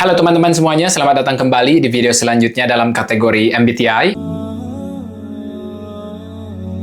Halo teman-teman semuanya, selamat datang kembali di video selanjutnya dalam kategori MBTI.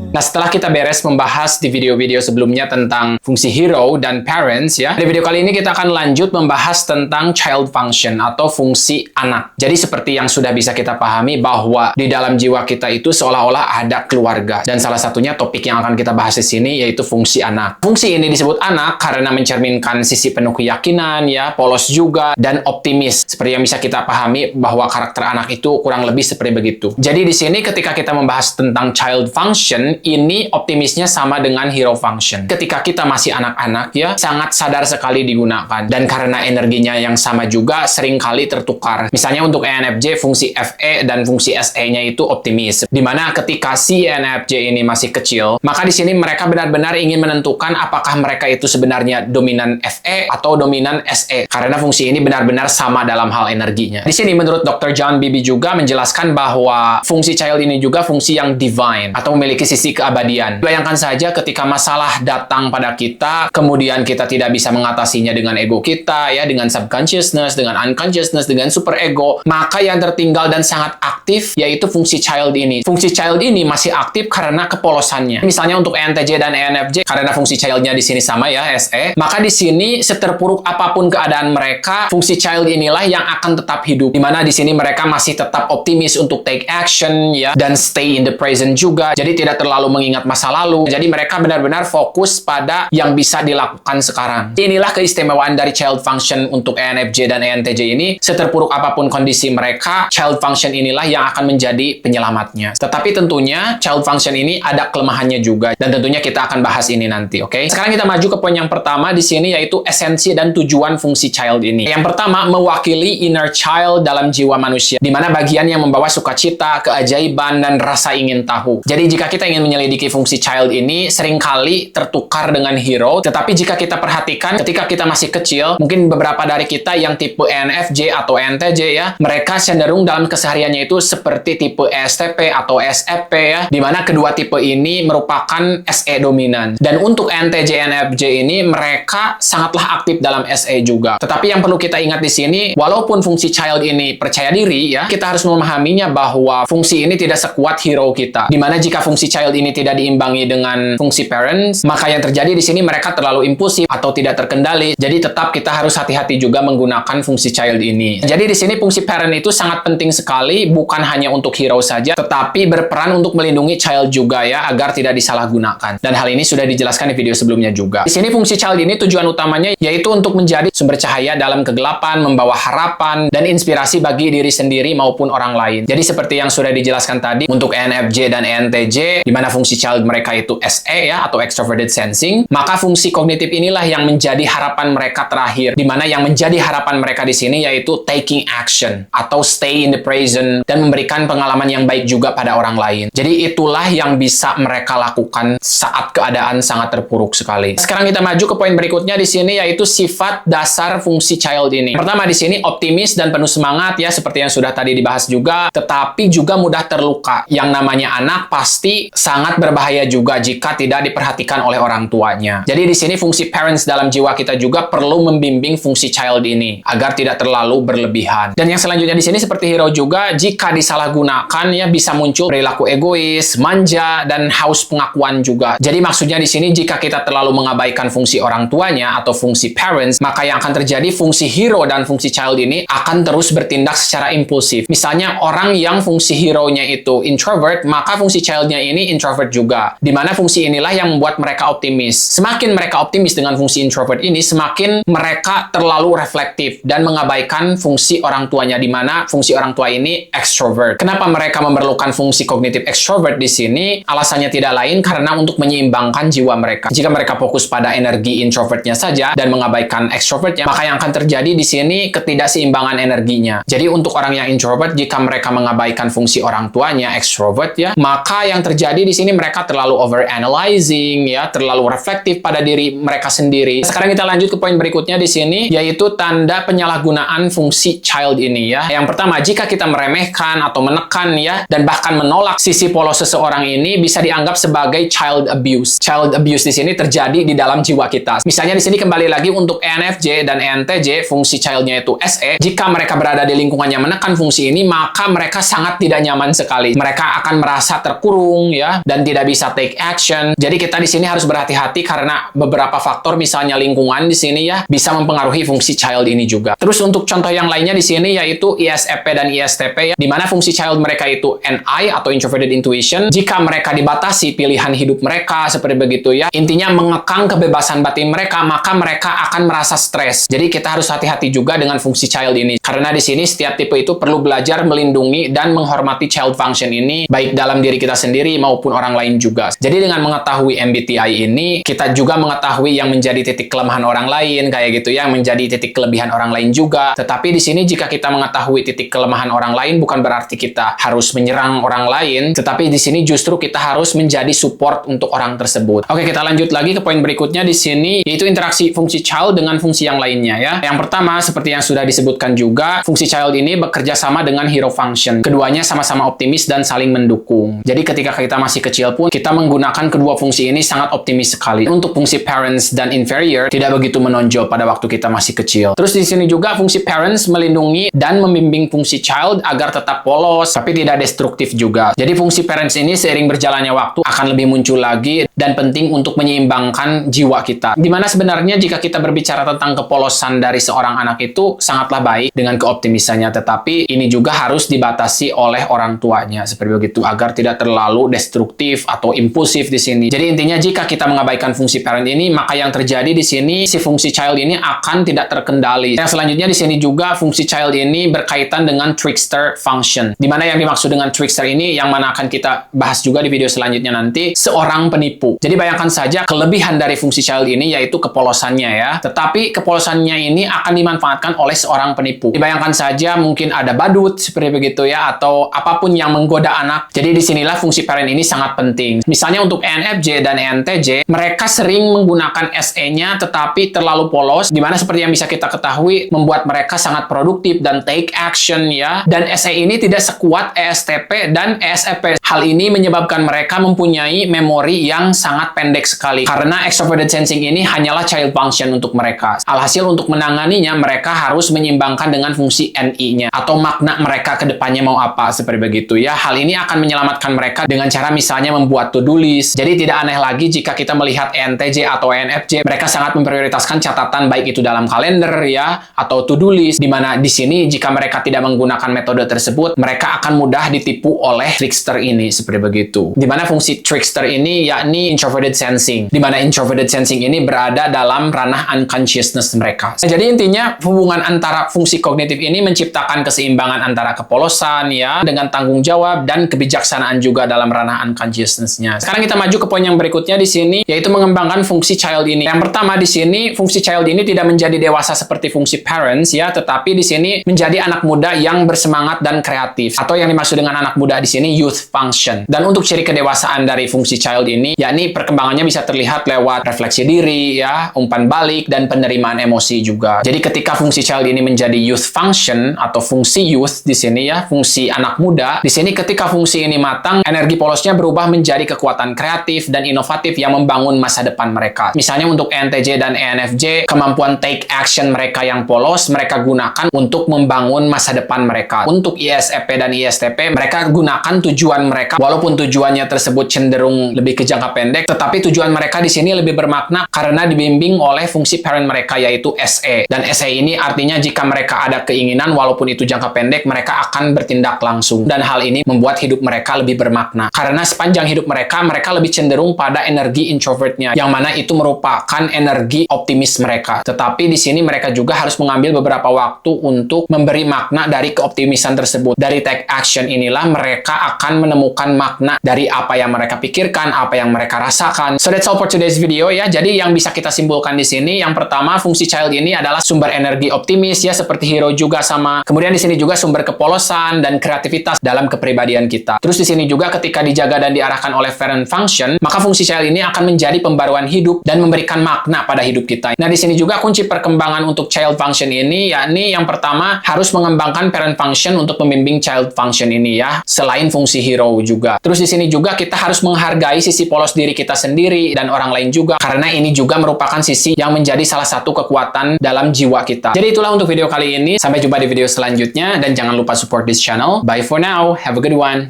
Nah, setelah kita beres membahas di video-video sebelumnya tentang fungsi hero dan parents ya, di video kali ini kita akan lanjut membahas tentang child function atau fungsi anak. Jadi seperti yang sudah bisa kita pahami bahwa di dalam jiwa kita itu seolah-olah ada keluarga. Dan salah satunya topik yang akan kita bahas di sini yaitu fungsi anak. Fungsi ini disebut anak karena mencerminkan sisi penuh keyakinan ya, polos juga, dan optimis. Seperti yang bisa kita pahami bahwa karakter anak itu kurang lebih seperti begitu. Jadi di sini ketika kita membahas tentang child function, ini optimisnya sama dengan hero function. Ketika kita masih anak-anak ya, sangat sadar sekali digunakan. Dan karena energinya yang sama juga, seringkali tertukar. Misalnya untuk ENFJ, fungsi FE dan fungsi SE-nya itu optimis. Dimana ketika si ENFJ ini masih kecil, maka di sini mereka benar-benar ingin menentukan apakah mereka itu sebenarnya dominan FE atau dominan SE. Karena fungsi ini benar-benar sama dalam hal energinya. Di sini menurut Dr. John Bowlby juga menjelaskan bahwa fungsi child ini juga fungsi yang divine atau memiliki sisi keabadian. Bayangkan saja ketika masalah datang pada kita, kemudian kita tidak bisa mengatasinya dengan ego kita, ya, dengan subconsciousness, dengan unconsciousness, dengan super ego, maka yang tertinggal dan sangat aktif yaitu fungsi child ini. Fungsi child ini masih aktif karena kepolosannya. Misalnya untuk ENTJ dan ENFJ, karena fungsi childnya di sini sama ya, SE, maka di sini seterpuruk apapun keadaan mereka, fungsi child inilah yang akan tetap hidup. Dimana di sini mereka masih tetap optimis untuk take action, ya, dan stay in the present juga. Jadi tidak terlalu mengingat masa lalu. Jadi mereka benar-benar fokus pada yang bisa dilakukan sekarang. Inilah keistimewaan dari child function untuk ENFJ dan ENTJ ini. Seterpuruk apapun kondisi mereka, child function inilah yang akan menjadi penyelamatnya. Tetapi tentunya child function ini ada kelemahannya juga. Dan tentunya kita akan bahas ini nanti, oke? Sekarang kita maju ke poin yang pertama di sini, yaitu esensi dan tujuan fungsi child ini. Yang pertama, mewakili inner child dalam jiwa manusia, di mana bagian yang membawa sukacita, keajaiban, dan rasa ingin tahu. Jadi jika kita ingin menyelidiki fungsi child ini, seringkali tertukar dengan hero. Tetapi jika kita perhatikan, ketika kita masih kecil, mungkin beberapa dari kita yang tipe ENFJ atau ENTJ ya, mereka cenderung dalam kesehariannya itu seperti tipe ESTP atau SFP ya, di mana kedua tipe ini merupakan SE dominan. Dan untuk ENTJ ENFJ ini, mereka sangatlah aktif dalam SE juga. Tetapi yang perlu kita ingat di sini, walaupun fungsi child ini percaya diri ya, kita harus memahaminya bahwa fungsi ini tidak sekuat hero kita. Dimana jika fungsi child ini tidak diimbangi dengan fungsi parents, maka yang terjadi di sini mereka terlalu impulsif atau tidak terkendali. Jadi tetap kita harus hati-hati juga menggunakan fungsi child ini. Jadi di sini fungsi parent itu sangat penting sekali, bukan hanya untuk hero saja, tetapi berperan untuk melindungi child juga ya, agar tidak disalahgunakan. Dan hal ini sudah dijelaskan di video sebelumnya juga. Di sini fungsi child ini tujuan utamanya yaitu untuk menjadi sumber cahaya dalam kegelapan, membawa harapan dan inspirasi bagi diri sendiri maupun orang lain. Jadi seperti yang sudah dijelaskan tadi untuk ENFJ dan ENTJ, di mana fungsi child mereka itu SE ya, atau extroverted sensing, maka fungsi kognitif inilah yang menjadi harapan mereka terakhir, di mana yang menjadi harapan mereka di sini yaitu taking action atau stay in the present dan memberikan pengalaman yang baik juga pada orang lain. Jadi itulah yang bisa mereka lakukan saat keadaan sangat terpuruk sekali. Sekarang kita maju ke poin berikutnya di sini, yaitu sifat dasar fungsi child ini. Pertama di sini optimis dan penuh semangat ya, seperti yang sudah tadi dibahas juga, tetapi juga mudah terluka. Yang namanya anak pasti sangat berbahaya juga jika tidak diperhatikan oleh orang tuanya. Jadi di sini fungsi parents dalam jiwa kita juga perlu membimbing fungsi child ini agar tidak terlalu berlebihan. Dan yang selanjutnya di sini seperti hero juga, jika disalahgunakan ya bisa muncul perilaku egois, manja, dan haus pengakuan juga. Jadi maksudnya di sini jika kita terlalu mengabaikan fungsi orang tuanya atau fungsi parents, maka yang akan terjadi fungsi hero dan fungsi child ini akan terus bertindak secara impulsif. Misalnya orang yang fungsi hero-nya itu introvert, maka fungsi child-nya ini introvert juga. Di mana fungsi inilah yang membuat mereka optimis. Semakin mereka optimis dengan fungsi introvert ini, semakin mereka terlalu reflektif dan mengabaikan fungsi orang tuanya, di mana fungsi orang tua ini extrovert. Kenapa mereka memerlukan fungsi kognitif extrovert di sini? Alasannya tidak lain karena untuk menyeimbangkan jiwa mereka. Jika mereka fokus pada energi introvertnya saja dan mengabaikan extrovertnya, maka yang akan terjadi di sini ketidakseimbangan energinya. Jadi untuk orang yang introvert, jika mereka mengabaikan fungsi orang tuanya extrovert ya, maka yang terjadi di sini mereka terlalu overanalyzing, ya, terlalu reflektif pada diri mereka sendiri. Sekarang kita lanjut ke poin berikutnya di sini, yaitu tanda penyalahgunaan fungsi child ini, ya. Yang pertama, jika kita meremehkan atau menekan, ya, dan bahkan menolak sisi polos seseorang ini, bisa dianggap sebagai child abuse. Child abuse di sini terjadi di dalam jiwa kita. Misalnya di sini kembali lagi untuk ENFJ dan ENTJ, fungsi childnya itu SE. Jika mereka berada di lingkungan yang menekan fungsi ini, maka mereka sangat tidak nyaman sekali. Mereka akan merasa terkurung, ya, dan tidak bisa take action. Jadi kita di sini harus berhati-hati karena beberapa faktor, misalnya lingkungan di sini, ya, bisa mempengaruhi fungsi child ini juga. Terus untuk contoh yang lainnya di sini yaitu ISFP dan ISTP, ya, di mana fungsi child mereka itu NI atau introverted intuition. Jika mereka dibatasi pilihan hidup mereka seperti begitu, ya, intinya mengekang kebebasan batin mereka, maka mereka akan merasa stres. Jadi kita harus hati-hati juga dengan fungsi child ini, karena di sini setiap tipe itu perlu belajar melindungi dan menghormati child function ini, baik dalam diri kita sendiri maupun orang lain juga. Jadi dengan mengetahui MBTI ini, kita juga mengetahui yang menjadi titik kelemahan orang lain, kayak gitu, yang menjadi titik kelebihan orang lain juga. Tetapi di sini jika kita mengetahui titik kelemahan orang lain, bukan berarti kita harus menyerang orang lain, tetapi di sini justru kita harus menjadi support untuk orang tersebut. Oke, kita lanjut lagi ke poin berikutnya di sini, yaitu interaksi fungsi child dengan fungsi yang lainnya, ya. Yang pertama, seperti yang sudah disebutkan juga, fungsi child ini bekerja sama dengan hero function. Keduanya sama-sama optimis dan saling mendukung. Jadi ketika kita masih kecil pun, kita menggunakan kedua fungsi ini sangat optimis sekali. Untuk fungsi parents dan inferior tidak begitu menonjol pada waktu kita masih kecil. Terus di sini juga fungsi parents melindungi dan membimbing fungsi child agar tetap polos tapi tidak destruktif juga. Jadi fungsi parents ini seiring berjalannya waktu akan lebih muncul lagi dan penting untuk menyeimbangkan jiwa kita. Dimana sebenarnya jika kita berbicara tentang kepolosan dari seorang anak itu sangatlah baik dengan keoptimisannya, tetapi ini juga harus dibatasi oleh orang tuanya seperti begitu agar tidak terlalu destruktif atau impulsif di sini. Jadi intinya jika kita mengabaikan fungsi parent ini, maka yang terjadi di sini si fungsi child ini akan tidak terkendali. Yang selanjutnya di sini juga fungsi child ini berkaitan dengan trickster function. Dimana yang dimaksud dengan trickster ini yang mana akan kita bahas juga di video selanjutnya nanti, seorang penipu. Jadi bayangkan saja kelebihan dari fungsi child ini yaitu kepolosannya, ya. Tetapi kepolosannya ini akan dimanfaatkan oleh seorang penipu. Dibayangkan saja mungkin ada badut seperti begitu, ya, atau apapun yang menggoda anak. Jadi disinilah fungsi parent ini sangat penting. Misalnya untuk ENFJ dan ENTJ, mereka sering menggunakan SE-nya tetapi terlalu polos, dimana seperti yang bisa kita ketahui membuat mereka sangat produktif dan take action, ya. Dan SE ini tidak sekuat ESTP dan ESFP. Hal ini menyebabkan mereka mempunyai memori yang sangat pendek sekali karena extroverted sensing ini hanyalah child function untuk mereka. Alhasil untuk menanganinya mereka harus menyeimbangkan dengan fungsi NI-nya atau makna mereka ke depannya mau apa seperti begitu, ya. Hal ini akan menyelamatkan mereka dengan cara misalnya membuat to-do list. Jadi tidak aneh lagi jika kita melihat ENTJ atau ENFJ, mereka sangat memprioritaskan catatan baik itu dalam kalender, ya, atau to-do list, dimana di sini jika mereka tidak menggunakan metode tersebut, mereka akan mudah ditipu oleh trickster ini seperti begitu. Dimana fungsi trickster ini yakni introverted sensing, dimana introverted sensing ini berada dalam ranah unconsciousness mereka. Jadi intinya hubungan antara fungsi kognitif ini menciptakan keseimbangan antara kepolosan, ya, dengan tanggung jawab dan kebijaksanaan juga dalam ranah unconsciousness-nya. Sekarang kita maju ke poin yang berikutnya di sini, yaitu mengembangkan fungsi child ini. Yang pertama di sini, fungsi child ini tidak menjadi dewasa seperti fungsi parents, ya, tetapi di sini menjadi anak muda yang bersemangat dan kreatif, atau yang dimaksud dengan anak muda di sini youth function. Dan untuk ciri kedewasaan dari fungsi child ini, yakni perkembangannya bisa terlihat lewat refleksi diri, ya, umpan balik dan penerimaan emosi juga. Jadi ketika fungsi child ini menjadi youth function atau fungsi youth di sini, ya, fungsi anak muda, di sini ketika fungsi ini matang, energi polosnya berubah menjadi kekuatan kreatif dan inovatif yang membangun masa depan mereka. Misalnya untuk ENTJ dan ENFJ, kemampuan take action mereka yang polos mereka gunakan untuk membangun masa depan mereka. Untuk ISFP dan ISTP, mereka gunakan tujuan mereka, walaupun tujuannya tersebut cenderung lebih ke jangka pendek, tetapi tujuan mereka di sini lebih bermakna karena dibimbing oleh fungsi parent mereka yaitu SE. Dan SE ini artinya jika mereka ada keinginan walaupun itu jangka pendek, mereka akan bertindak langsung. Dan hal ini membuat hidup mereka lebih bermakna. Karena sepanjang hidup mereka lebih cenderung pada energi introvertnya, yang mana itu merupakan energi optimis mereka. Tetapi di sini mereka juga harus mengambil beberapa waktu untuk memberi makna dari keoptimisan tersebut. Dari take action inilah mereka akan menemukan makna dari apa yang mereka pikirkan, apa yang mereka rasakan. So that's all for today's video, ya. Jadi yang bisa kita simpulkan di sini, yang pertama fungsi child ini adalah sumber energi optimis, ya, seperti hero juga sama. Kemudian di sini juga sumber kepolosan dan kreativitas dalam kepribadian kita. Terus di sini juga ketika dijaga juga dan diarahkan oleh parent function, maka fungsi child ini akan menjadi pembaruan hidup dan memberikan makna pada hidup kita. Nah, di sini juga kunci perkembangan untuk child function ini, yakni yang pertama harus mengembangkan parent function untuk membimbing child function ini ya, selain fungsi hero juga. Terus di sini juga kita harus menghargai sisi polos diri kita sendiri dan orang lain juga, karena ini juga merupakan sisi yang menjadi salah satu kekuatan dalam jiwa kita. Jadi itulah untuk video kali ini. Sampai jumpa di video selanjutnya dan jangan lupa support this channel. Bye for now. Have a good one.